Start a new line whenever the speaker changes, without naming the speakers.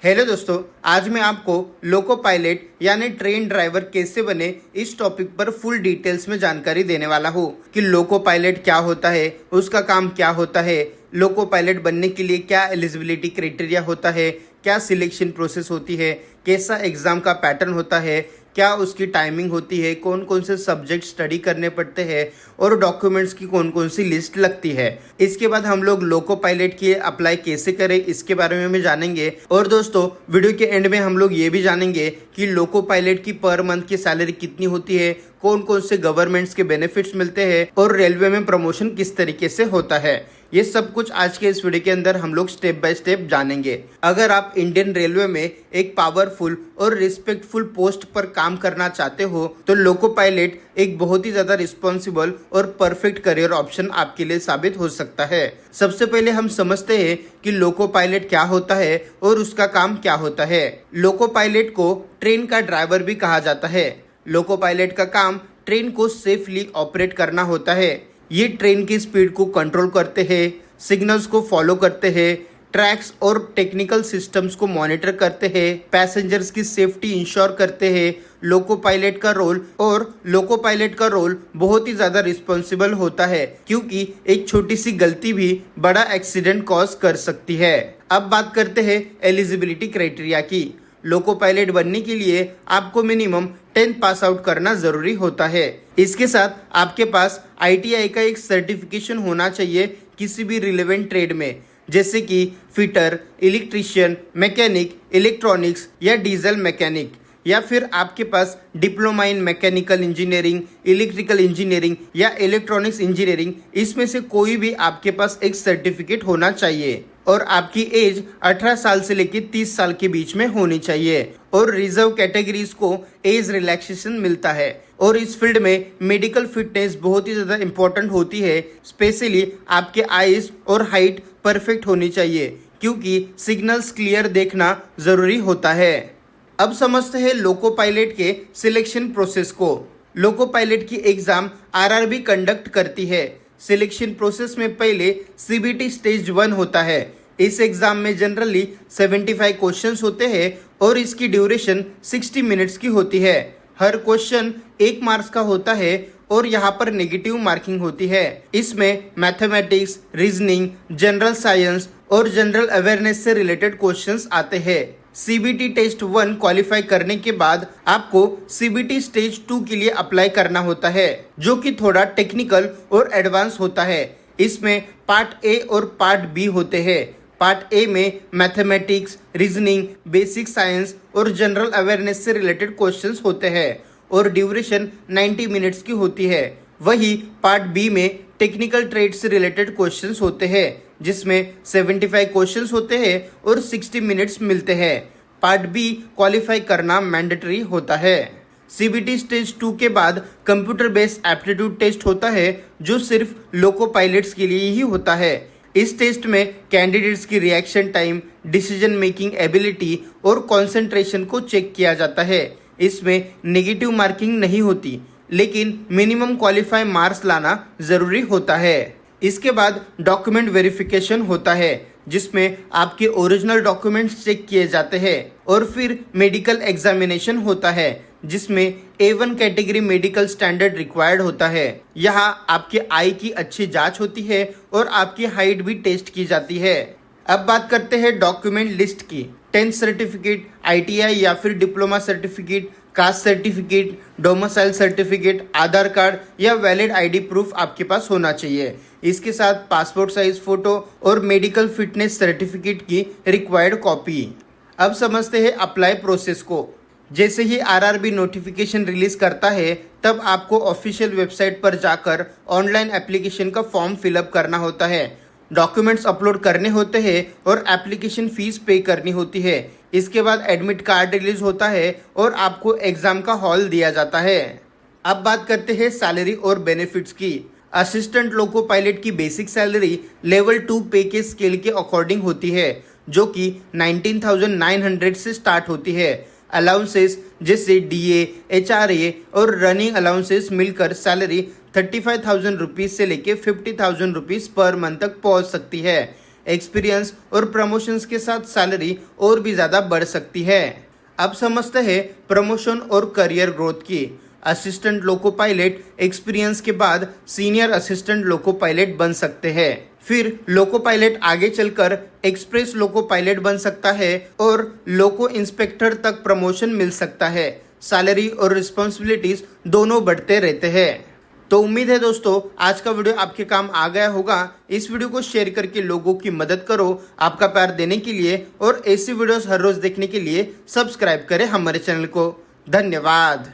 Hello दोस्तों, आज मैं आपको लोको पायलट यानी ट्रेन ड्राइवर कैसे बने इस टॉपिक पर फुल डिटेल्स में जानकारी देने वाला हूँ कि लोको पायलट क्या होता है, उसका काम क्या होता है, लोको पायलट बनने के लिए क्या एलिजिबिलिटी क्राइटेरिया होता है, क्या सिलेक्शन प्रोसेस होती है, कैसा एग्जाम का पैटर्न होता है, क्या उसकी टाइमिंग होती है, कौन कौन से सब्जेक्ट स्टडी करने पड़ते हैं और डॉक्यूमेंट्स की कौन कौन सी लिस्ट लगती है। इसके बाद हम लोग लोको पायलट के अप्लाई कैसे करें इसके बारे में भी जानेंगे। और दोस्तों, वीडियो के एंड में हम लोग ये भी जानेंगे कि लोको पायलट की पर मंथ की सैलरी कितनी होती है, कौन कौन से गवर्नमेंट्स के बेनिफिट्स मिलते हैं और रेलवे में प्रमोशन किस तरीके से होता है। ये सब कुछ आज के इस वीडियो के अंदर हम लोग स्टेप बाय स्टेप जानेंगे। अगर आप इंडियन रेलवे में एक पावरफुल और रिस्पेक्टफुल पोस्ट पर काम करना चाहते हो तो लोको पायलट एक बहुत ही ज्यादा रिस्पॉन्सिबल और परफेक्ट करियर ऑप्शन आपके लिए साबित हो सकता है। सबसे पहले हम समझते हैं कि लोको पायलट क्या होता है और उसका काम क्या होता है। लोको पायलट को ट्रेन का ड्राइवर भी कहा जाता है। लोको पायलट का काम ट्रेन को सेफली ऑपरेट करना होता है। ये ट्रेन की स्पीड को कंट्रोल करते हैं, सिग्नल्स को फॉलो करते हैं, ट्रैक्स और टेक्निकल सिस्टम्स को मॉनिटर करते हैं, पैसेंजर्स की सेफ्टी इंश्योर करते हैं। लोको पायलट का रोल बहुत ही ज्यादा रिस्पॉन्सिबल होता है क्योंकि एक छोटी सी गलती भी बड़ा एक्सीडेंट कॉज कर सकती है। अब बात करते हैं एलिजिबिलिटी क्राइटेरिया की। लोको पायलट बनने के लिए आपको मिनिमम 10th पास आउट करना जरूरी होता है। इसके साथ आपके पास ITI का एक सर्टिफिकेशन होना चाहिए किसी भी रिलेवेंट ट्रेड में, जैसे कि फिटर, इलेक्ट्रीशियन, मैकेनिक, इलेक्ट्रॉनिक्स या डीजल मैकेनिक, या फिर आपके पास diploma in mechanical engineering, electrical engineering या इलेक्ट्रॉनिक्स इंजीनियरिंग, इसमें से कोई भी आपके पास एक सर्टिफिकेट होना चाहिए और आपकी एज 18 साल से लेकर 30 साल के बीच में होनी चाहिए। और रिजर्व कैटेगरीज को एज रिलैक्सेशन मिलता है और इस फील्ड में मेडिकल फिटनेस बहुत ही ज्यादा इंपॉर्टेंट होती है। स्पेशली आपके आईज और हाइट परफेक्ट होनी चाहिए क्योंकि सिग्नल्स क्लियर देखना जरूरी होता है। अब समझते हैं लोको पायलट के सिलेक्शन प्रोसेस को। लोको पायलट की एग्जाम RRB कंडक्ट करती है। सिलेक्शन प्रोसेस में पहले CBT स्टेज 1 होता है। इस एग्जाम में जनरली 75 क्वेश्चंस होते हैं और इसकी ड्यूरेशन 60 मिनट्स की होती है। हर क्वेश्चन 1 मार्क्स का होता है और यहाँ पर नेगेटिव मार्किंग होती है। इसमें मैथमेटिक्स, रीजनिंग, जनरल साइंस और जनरल अवेयरनेस से रिलेटेड क्वेश्चंस आते हैं। CBT टेस्ट 1 क्वालिफाई करने के बाद आपको CBT स्टेज 2 के लिए अप्लाई करना होता है, जो कि थोड़ा टेक्निकल और एडवांस होता है। इसमें पार्ट A और पार्ट B होते हैं। पार्ट A में मैथमेटिक्स, रीजनिंग, बेसिक साइंस और जनरल अवेयरनेस से रिलेटेड क्वेश्चंस होते हैं और ड्यूरेशन 90 मिनट्स की होती है। वही पार्ट B में टेक्निकल ट्रेड से रिलेटेड क्वेश्चंस होते हैं जिसमें 75 क्वेश्चंस होते हैं और 60 मिनट्स मिलते हैं। पार्ट B क्वालिफाई करना मैंडेटरी होता है। CBT स्टेज 2 के बाद कंप्यूटर बेस्ड एप्टीट्यूड टेस्ट होता है जो सिर्फ लोको पायलट्स के लिए ही होता है। इस टेस्ट में कैंडिडेट्स की reaction time, decision making ability और कंसंट्रेशन को चेक किया जाता है। इसमें नेगेटिव मार्किंग नहीं होती, लेकिन मिनिमम क्वालिफाई मार्क्स लाना जरूरी होता है। इसके बाद डॉक्यूमेंट वेरिफिकेशन होता है जिसमें आपके ओरिजिनल डॉक्यूमेंट्स चेक किए जाते हैं और फिर मेडिकल एग्जामिनेशन होता है जिसमें A1 category medical standard required होता है। यहाँ आपके आई की अच्छी जांच होती है और आपकी हाइट भी टेस्ट की जाती है। अब बात करते हैं डॉक्यूमेंट लिस्ट की। 10th सर्टिफिकेट, ITI या फिर diploma certificate, caste certificate, domicile certificate, Aadhaar card या वैलिड ID प्रूफ आपके पास होना चाहिए। इसके साथ पासपोर्ट साइज फोटो और मेडिकल फिटनेस सर्टिफिकेट की रिक्वायर्ड कॉपी। अब समझते हैं अप्लाई प्रोसेस को। जैसे ही RRB नोटिफिकेशन रिलीज करता है तब आपको ऑफिशियल वेबसाइट पर जाकर ऑनलाइन एप्लीकेशन का फॉर्म फिलअप करना होता है, डॉक्यूमेंट्स अपलोड करने होते हैं और एप्लीकेशन फीस पे करनी होती है। इसके बाद एडमिट कार्ड रिलीज होता है और आपको एग्जाम का हॉल दिया जाता है। अब बात करते हैं सैलरी और बेनिफिट्स की। असिस्टेंट लोको पायलट की बेसिक सैलरी लेवल 2 पे के स्केल के अकॉर्डिंग होती है, जो कि 19,900 से स्टार्ट होती है। अलाउंसेस जैसे DA, HRA और रनिंग अलाउंसेस मिलकर सैलरी 35,000 रुपीज से लेके 50,000 रुपीज पर मंथ तक पहुंच सकती है। एक्सपीरियंस और प्रमोशंस के साथ सैलरी और भी ज़्यादा बढ़ सकती है। अब समझते हैं प्रमोशन और करियर ग्रोथ की। असिस्टेंट लोको पायलट एक्सपीरियंस के बाद सीनियर असिस्टेंट लोको पायलट बन सकते हैं। फिर लोको पायलट आगे चलकर एक्सप्रेस लोको पायलट बन सकता है और लोको इंस्पेक्टर तक प्रमोशन मिल सकता है। सैलरी और रिस्पॉन्सिबिलिटीज दोनों बढ़ते रहते हैं। तो उम्मीद है दोस्तों आज का वीडियो आपके काम आ गया होगा। इस वीडियो को शेयर करके लोगों की मदद करो। आपका प्यार देने के लिए और ऐसी वीडियोस हर रोज देखने के लिए सब्सक्राइब करें हमारे चैनल को। धन्यवाद।